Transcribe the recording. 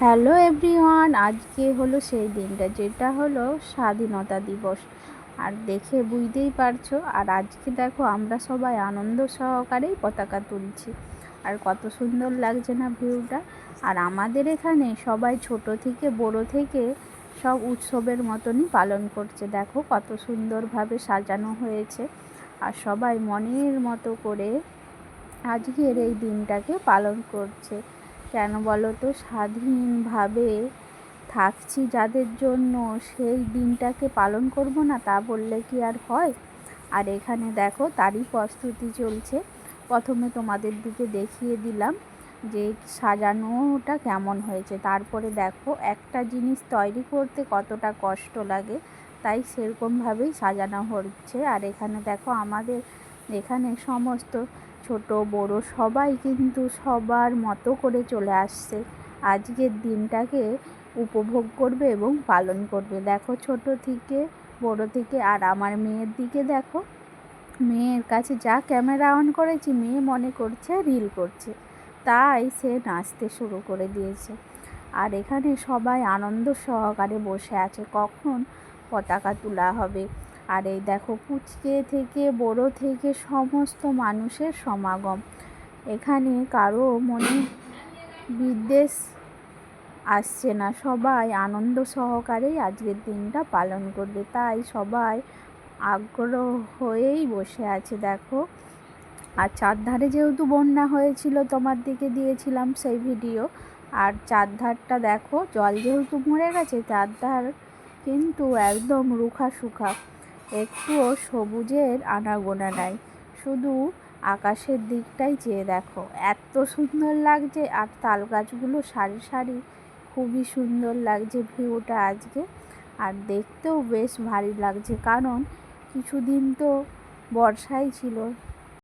Hello everyone, আজকে হলো সেই দিনটা যেটা হলো স্বাধীনতা দিবস। আর দেখে বুঝতেই পারছো, আর আজকে দেখো আমরা সবাই আনন্দ সহকারেই পতাকা তুলছি। আর কত সুন্দর লাগছে না ভিউটা। আর আমাদের এখানে সবাই ছোট থেকে বড় থেকে সব উৎসবের মতনই পালন করছে। দেখো কত সুন্দরভাবে সাজানো হয়েছে। আর সবাই মনের মতো করে আজকের এই দিনটাকে পালন করছে। কেন বলো তো, স্বাধীনভাবে থাকছি যাদের জন্য, সেই দিনটাকে পালন করব না তা বললে কি আর হয়? আর এখানে দেখো তারই প্রস্তুতি চলছে। প্রথমে তোমাদের দিকে দেখিয়ে দিলাম যে সাজানোটা কেমন হয়েছে। তারপরে দেখো একটা জিনিস তৈরি করতে কতটা কষ্ট লাগে, তাই সেরকমভাবেই সাজানো হচ্ছে। আর এখানে দেখো আমাদের এখানে সমস্ত ছোট বড় সবাই কিন্তু সবার মতো করে চলে আসছে আজকের দিনটাকে উপভোগ করবে এবং পালন করবে। দেখো ছোট থেকে বড় থেকে। আর আমার মেয়ের দিকে দেখো, মেয়ের কাছে যা ক্যামেরা অন করেছি মেয়ে মনে করছে রিল করছে, তাই সে নাচতে শুরু করে দিয়েছে। আর এখানে সবাই আনন্দ সহকারে বসে আছে কখন পতাকা তোলা হবে। আর এই দেখো পুচকে থেকে বড় থেকে সমস্ত মানুষের সমাগম। এখানে কারো মনে বিদ্বেষ আসছে না, সবাই আনন্দ সহকারেই আজকের দিনটা পালন করবে, তাই সবাই আগ্রহ হয়েই বসে আছে। দেখো, আর চারধারে যেহেতু বন্যা হয়েছিল তোমার দিকে দিয়েছিলাম সেই ভিডিও। আর চারধারটা দেখো, জল যেহেতু মরে গেছে চারধার কিন্তু একদম রুখা সুখা, একটুও সবুজের আনাগোনা নাই। শুধু আকাশের দিকটাই চেয়ে দেখো, এত সুন্দর লাগছে। আর তাল গাছগুলো সারি সারি, খুবই সুন্দর লাগছে ভিউটা আজকে। আর দেখতেও বেশ ভারী লাগছে, কারণ কিছুদিন তো বর্ষাই ছিল,